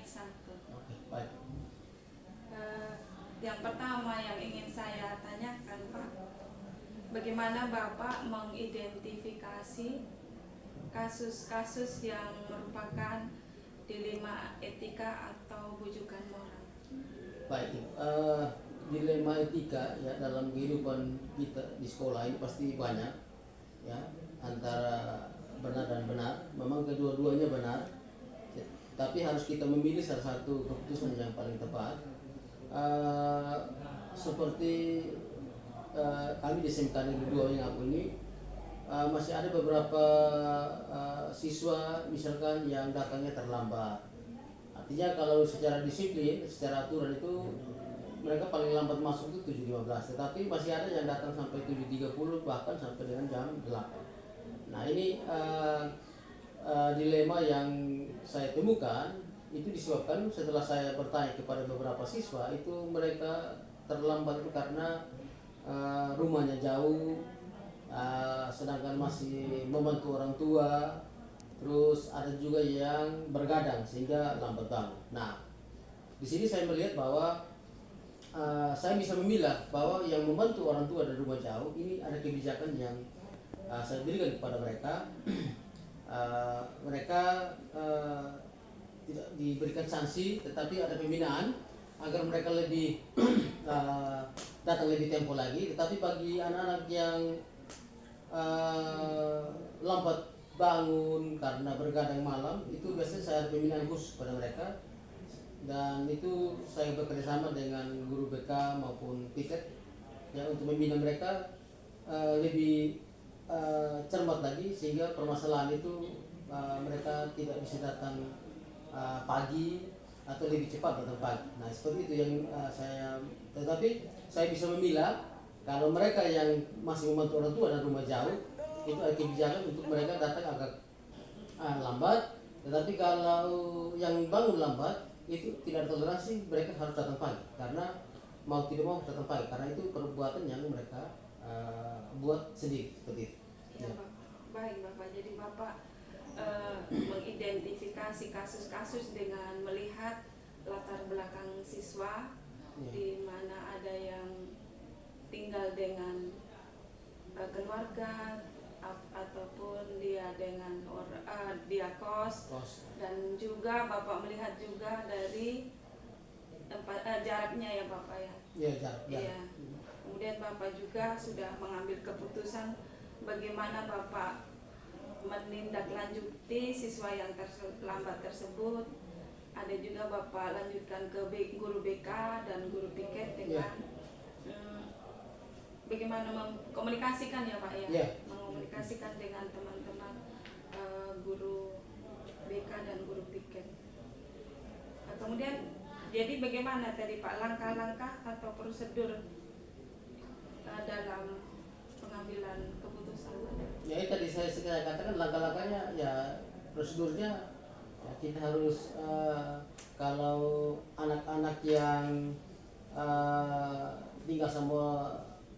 satu. Oke, baik. Yang pertama yang ingin saya tanyakan, Pak, bagaimana Bapak mengidentifikasi kasus-kasus yang merupakan dilema etika atau bujukan moral? Baik, dilema etika ya dalam kehidupan kita di sekolah ini pasti banyak ya, antara benar dan benar. Memang kedua-duanya benar, tapi harus kita memilih salah satu keputusan yang paling tepat. Seperti kami di SMK Negeri 2 yang aku ini masih ada beberapa siswa misalkan yang datangnya terlambat. Artinya kalau secara disiplin, secara aturan itu mereka paling lambat masuk itu 7.15, tetapi masih ada yang datang sampai 7.30 bahkan sampai dengan jam 8. Nah ini dilema yang saya temukan itu disebabkan setelah saya bertanya kepada beberapa siswa, itu mereka terlambat itu karena rumahnya jauh, sedangkan masih membantu orang tua, terus ada juga yang bergadang sehingga lambat bangun. Nah, di sini saya melihat bahwa saya bisa memilah bahwa yang membantu orang tua dari rumah jauh ini ada kebijakan yang saya berikan kepada mereka. Mereka tidak diberikan sanksi, tetapi ada pembinaan agar mereka lebih datang lebih tempo lagi. Tetapi bagi anak-anak yang lambat bangun karena bergadang malam, itu biasanya saya ada pembinaan khusus pada mereka, dan itu saya bekerjasama dengan guru BK maupun piket ya untuk membina mereka lebih cermat lagi, sehingga permasalahan itu mereka tidak bisa datang pagi atau lebih cepat datang pagi. Nah seperti itu yang tetapi saya bisa memilah kalau mereka yang masih membantu orang tua dan rumah jauh itu ada kebijakan untuk mereka datang agak lambat, tetapi kalau yang bangun lambat itu tidak ada toleransi, mereka harus datang pagi karena mau tidak mau datang pagi, karena itu perbuatan yang mereka buat sendiri seperti itu. Ya, Pak. Baik Bapak, jadi Bapak mengidentifikasi kasus-kasus dengan melihat latar belakang siswa, Ya. di mana ada yang tinggal dengan keluarga ataupun dia dengan dia kos, dan juga Bapak melihat juga dari tempat jaraknya ya Bapak ya. Iya, jarak. Iya. Kemudian Bapak juga sudah mengambil keputusan bagaimana Bapak menindaklanjuti siswa yang terlambat tersebut. Ada juga Bapak lanjutkan ke guru BK dan guru piket dengan bagaimana mengkomunikasikan ya Pak ya, mengkomunikasikan dengan teman-teman guru BK dan guru piket. Kemudian jadi bagaimana tadi Pak langkah-langkah atau prosedur dalam pengambilan keputusan? Ya itu tadi saya katakan langkah-langkahnya ya, prosedurnya ya, kita harus kalau anak-anak yang tinggal sama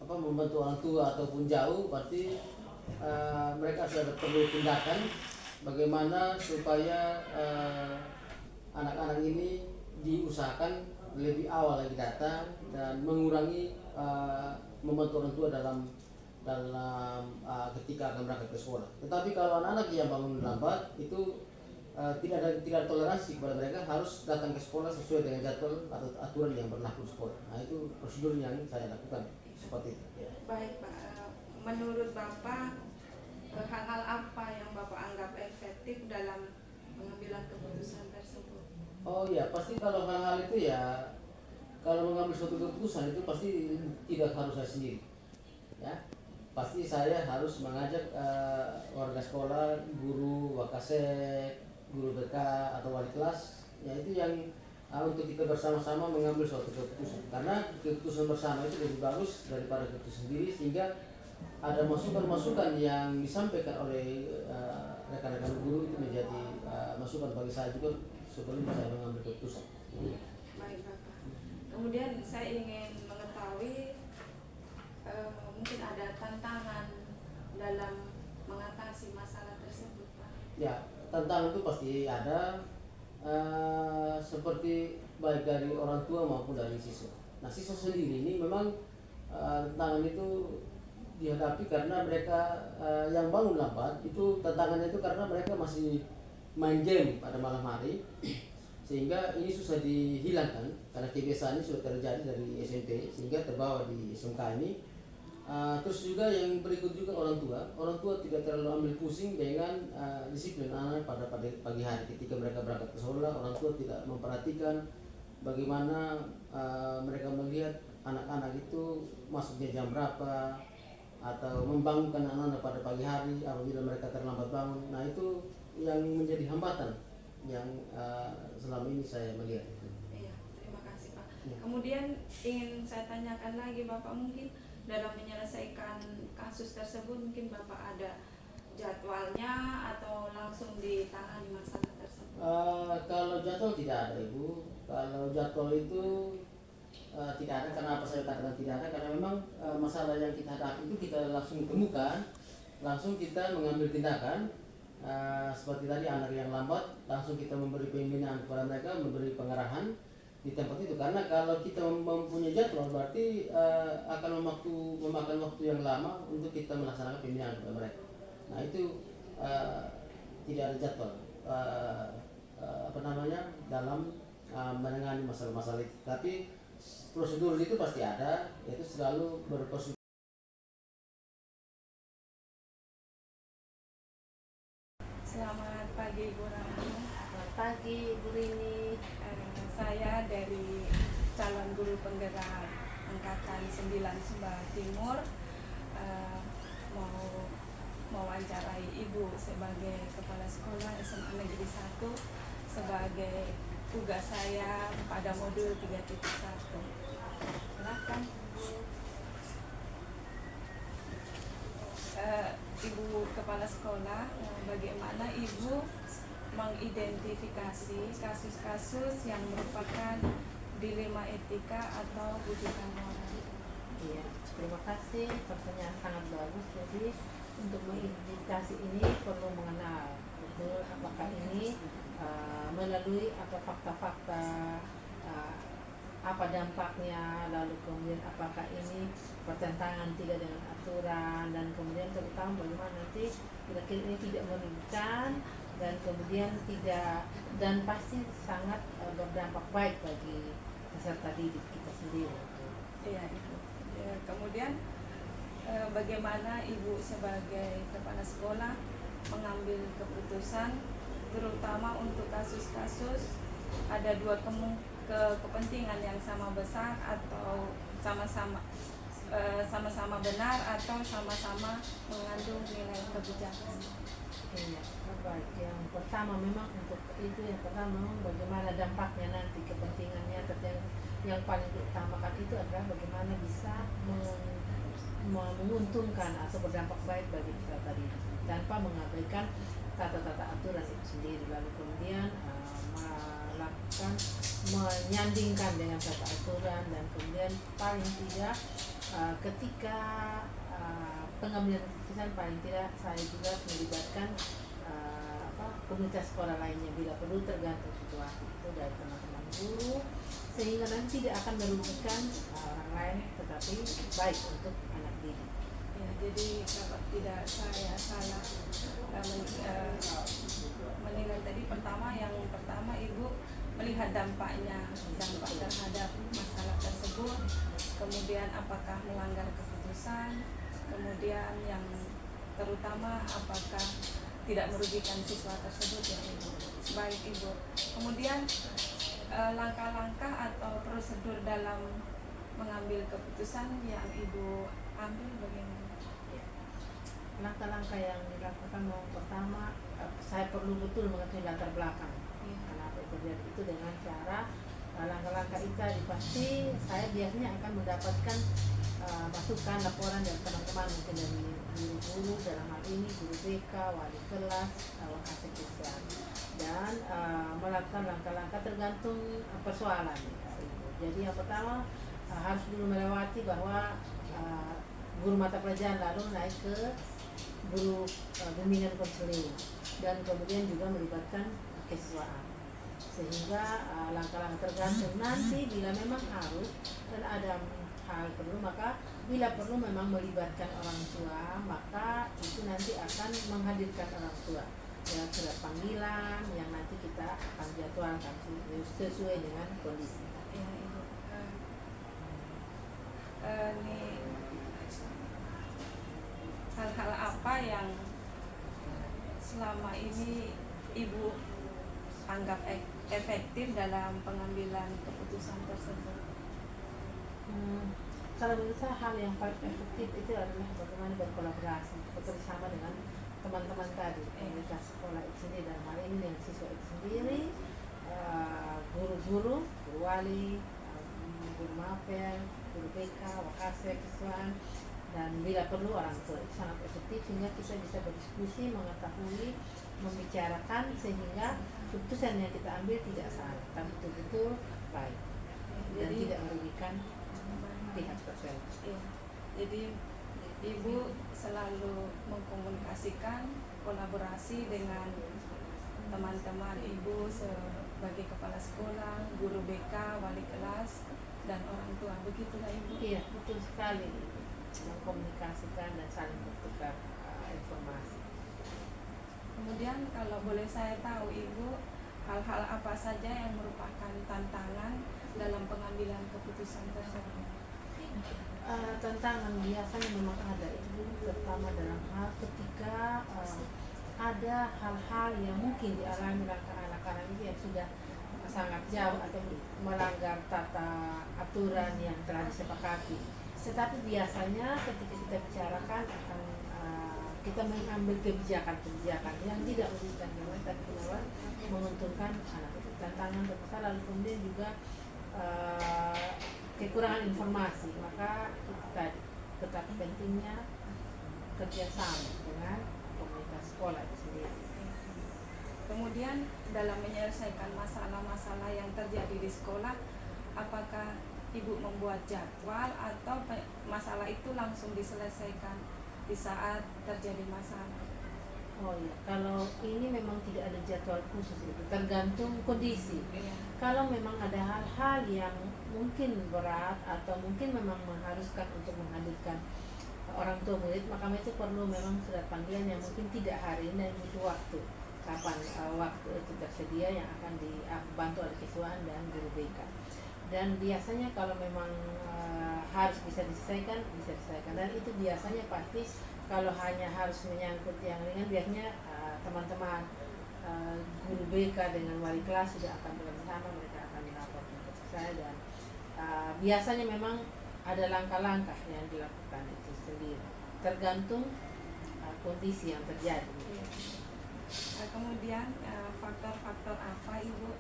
membantu orang tua ataupun jauh, berarti mereka sudah perlu tindakan bagaimana supaya anak-anak ini diusahakan lebih awal lagi datang dan mengurangi membantu orang tua dalam ketika akan berangkat ke sekolah. Tetapi kalau anak-anak yang bangun lambat itu tidak ada toleransi kepada mereka, harus datang ke sekolah sesuai dengan jadwal atau aturan yang berlaku di sekolah. Nah itu prosedur yang saya lakukan seperti itu. Ya. Baik Pak, menurut Bapak hal-hal apa yang Bapak anggap efektif dalam pengambilan keputusan tersebut? Oh ya, pasti kalau hal-hal itu ya, kalau mengambil suatu keputusan itu pasti tidak harus saya sendiri, ya. Pasti saya harus mengajak warga sekolah, guru, wakasek, guru BK atau wali kelas, ya itu yang untuk kita bersama-sama mengambil suatu keputusan. Karena keputusan bersama itu lebih bagus daripada keputusan sendiri, sehingga ada masukan-masukan yang disampaikan oleh rekan-rekan guru itu menjadi masukan bagi saya juga sebelum saya mengambil keputusan. Baik Bapak. Kemudian saya ingin mengetahui mungkin ada tantangan dalam mengatasi masalah tersebut Pak. Ya, tantangan itu pasti ada. seperti baik dari orang tua maupun dari siswa. Nah, siswa sendiri ini memang tantangan itu dihadapi karena mereka yang bangun lambat itu tantangannya itu karena mereka masih main game pada malam hari sehingga ini susah dihilangkan karena kebiasaan ini sudah terjadi dari SMP sehingga terbawa di SMK ini. Terus juga yang berikut juga orang tua tidak terlalu ambil pusing dengan disiplin anak pada pagi hari ketika mereka berangkat ke sekolah. Orang tua tidak memperhatikan bagaimana mereka melihat anak-anak itu masuknya jam berapa atau membangunkan anak-anak pada pagi hari apabila mereka terlambat bangun. Nah, itu yang menjadi hambatan yang selama ini saya melihat. Iya, terima kasih Pak. Ya. Kemudian ingin saya tanyakan lagi Bapak, mungkin dalam menyelesaikan kasus tersebut mungkin Bapak ada jadwalnya atau langsung ditangani masalah tersebut? Kalau jadwal tidak ada Ibu. Kalau jadwal itu tidak ada. Karena apa saya katakan tidak ada? Karena memang masalah yang kita hadapi itu kita langsung temukan, langsung kita mengambil tindakan. Seperti tadi anak yang lambat, langsung kita memberi pembinaan kepada mereka, memberi pengarahan di tempat itu. Karena kalau kita mempunyai jadwal berarti akan memakan waktu yang lama untuk kita melaksanakan pembinaan kepada mereka. Nah, itu tidak ada jadwal dalam menangani masalah-masalah itu. Tapi prosedur itu pasti ada, yaitu selalu berprosedur. Selamat pagi Bu Rani. Selamat pagi Bu Rini. Saya dari calon guru penggerak angkatan 9 Sumba Timur, mau mewawancarai Ibu sebagai kepala sekolah SMA Negeri 1 sebagai tugas saya pada modul 3.1. Silakan. Ibu Kepala Sekolah, bagaimana Ibu mengidentifikasi kasus-kasus yang merupakan dilema etika atau bujukan moral? Iya, terima kasih. Pertanyaan sangat bagus. Jadi untuk mengidentifikasi ini perlu mengenal betul apakah ini melalui apa fakta-fakta, apa dampaknya, lalu kemudian apakah ini bertentangan tidak dengan aturan, dan kemudian terutama bagaimana nanti kira-kira ini tidak merugikan dan kemudian tidak, dan pasti sangat berdampak baik bagi peserta didik kita sendiri. Iya, Ibu. Ya, kemudian bagaimana Ibu sebagai kepala sekolah mengambil keputusan terutama untuk kasus-kasus ada dua kepentingan yang sama besar atau sama-sama benar atau sama-sama mengandung nilai kebijakan? Iya, baik. Yang pertama memang untuk itu, yang pertama memang bagaimana dampaknya nanti, kepentingannya, tapi yang paling diutamakan itu adalah bagaimana bisa menguntungkan atau berdampak baik bagi peserta didik tanpa mengabaikan tata-tata aturan itu sendiri, lalu kemudian melakukan menyandingkan dengan tata aturan, dan kemudian paling tidak ketika pengambilan keputusan paling tidak saya juga melibatkan komunitas sekolah lainnya bila perlu, tergantung situasi itu dari teman-teman guru, sehingga nanti tidak akan merugikan orang lain tetapi baik untuk anak didik. Ya, jadi dapat tidak saya salah menilai tadi, yang pertama Ibu melihat dampak terhadap masalah tersebut, kemudian apakah melanggar keputusan, kemudian yang terutama apakah tidak merugikan siswa tersebut, ya Ibu. Baik Ibu. Kemudian langkah-langkah atau prosedur dalam mengambil keputusan yang Ibu ambil bagaimana? Langkah-langkah yang dilakukan pertama, saya perlu betul mengetahui latar belakang kenapa itu terjadi, itu dengan cara langkah-langkah itu pasti saya biasanya akan mendapatkan masukan laporan dari teman-teman, mungkin dari guru-guru, dalam hal ini guru BK, wali kelas, wakasek-siswa, dan melakukan langkah-langkah tergantung persoalan. Jadi yang pertama harus dulu melewati bahwa guru mata pelajaran, lalu naik ke guru bimbingan konseling, dan kemudian juga melibatkan kesiswaan. sehingga langkah-langkah tergantung nanti bila memang harus dan ada hal perlu, maka bila perlu memang melibatkan orang tua, maka itu nanti akan menghadirkan orang tua ya, surat panggilan yang nanti kita akan jadwalkan sesuai dengan kondisi. Ya, Ibu. Nih, hal-hal apa yang selama ini Ibu anggap efektif dalam pengambilan keputusan tersebut? Kalau menurut saya hal yang paling efektif itu adalah bagaimana berkolaborasi, bekerjasama dengan teman-teman tadi, komunitas sekolah itu sendiri, dan hal ini dengan siswa itu sendiri, guru-guru, guru wali, guru mapel, guru BK, wakasek, siswaan, dan bila perlu orang tua. Itu sangat efektif sehingga kita bisa berdiskusi, mengetahui, membicarakan sehingga keputusan yang kita ambil tidak salah, tapi betul-betul baik dan tidak merugikan pihak terkait. Ya, jadi Ibu selalu mengkomunikasikan kolaborasi dengan teman-teman Ibu sebagai kepala sekolah, guru BK, wali kelas, dan orang tua. Begitulah Ibu. Iya, betul sekali. Mengkomunikasikan dan saling bertukar informasi. Kemudian kalau boleh saya tahu Ibu, hal-hal apa saja yang merupakan tantangan dalam pengambilan keputusan tersebut? Tantangan biasanya memang ada, itu terutama dalam hal ketika ada hal-hal yang mungkin dialami anak-anak itu yang sudah sangat jauh atau melanggar tata aturan yang telah disepakati. Tetapi biasanya ketika kita bicarakan akan kita mengambil kebijakan-kebijakan yang tidak merugikan yang lain, tapi benar menguntungkan anak itu. Tantangan terbesar, lalu kemudian juga kekurangan informasi, maka itu tadi tetap pentingnya kerjasama dengan komunitas sekolah itu sendiri. Kemudian dalam menyelesaikan masalah-masalah yang terjadi di sekolah, apakah Ibu membuat jadwal atau masalah itu langsung diselesaikan di saat terjadi masalah? Oh iya, kalau ini memang tidak ada jadwal khusus, itu tergantung kondisi. Iya. Kalau memang ada hal-hal yang mungkin berat atau mungkin memang mengharuskan untuk menghadirkan orang tua murid, maka itu perlu memang surat panggilan yang mungkin tidak hari ini dan butuh waktu. Kapan waktu itu tersedia yang akan dibantu oleh siswaan dan guru BK. Dan biasanya kalau memang harus bisa diselesaikan, dan itu biasanya pasti kalau hanya harus menyangkut yang ringan, biasanya teman-teman guru BK dengan wali kelas sudah akan bersama, mereka akan melaporkan ke saya, dan biasanya memang ada langkah-langkah yang dilakukan itu sendiri, tergantung kondisi yang terjadi. Kemudian faktor-faktor apa Ibu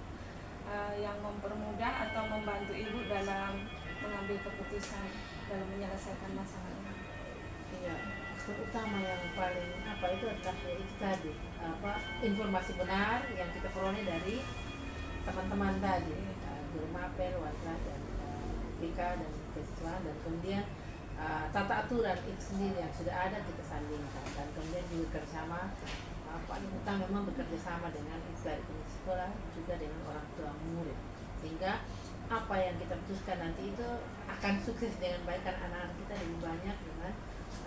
yang mempermudah atau membantu Ibu dalam mengambil keputusan dalam menyelesaikan masalah ini? Iya, terutama yang paling itu adalah itu tadi informasi benar yang kita peroleh dari teman-teman tadi, guru mapel, wali kelas, dan BK dan siswa, dan kemudian tata aturan itu sendiri yang sudah ada kita sandingkan, dan kemudian juga bersama paling utama memang bekerja sama dengan dari komite sekolah juga dengan orang tua murid, sehingga apa yang kita putuskan nanti itu akan sukses dengan baik, kan anak-anak kita lebih banyak dengan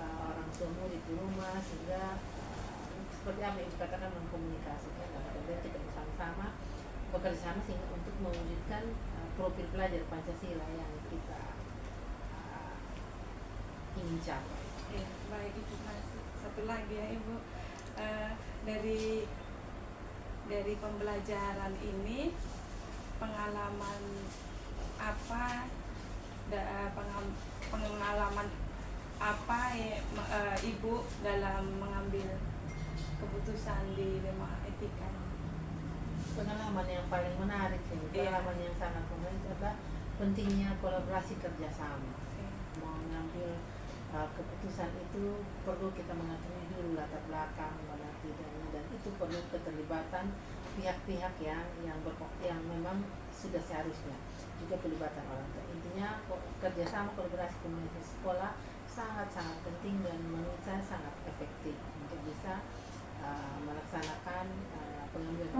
orang tua murid di rumah, sehingga seperti apa yang dikatakan mengkomunikasikan, dan kemudian kita bersama-sama bekerja sama sehingga untuk mewujudkan profil pelajar Pancasila yang kita ingin capai. Ya, baik, itu satu lagi ya Ibu, dari pembelajaran ini pengalaman apa Ibu dalam mengambil keputusan di Dema Etika? Pengalaman yang paling menarik ini, pengalaman yang sangat menarik adalah pentingnya kolaborasi kerjasama. Mengambil keputusan itu perlu kita mengetahui dulu latar belakang mana tidaknya, dan itu perlu keterlibatan pihak-pihak yang memang sudah seharusnya, juga pelibatan orang tua. Intinya kerjasama kolaborasi komunitas sekolah sangat-sangat penting dan menurut saya sangat efektif untuk bisa melaksanakan pengambilan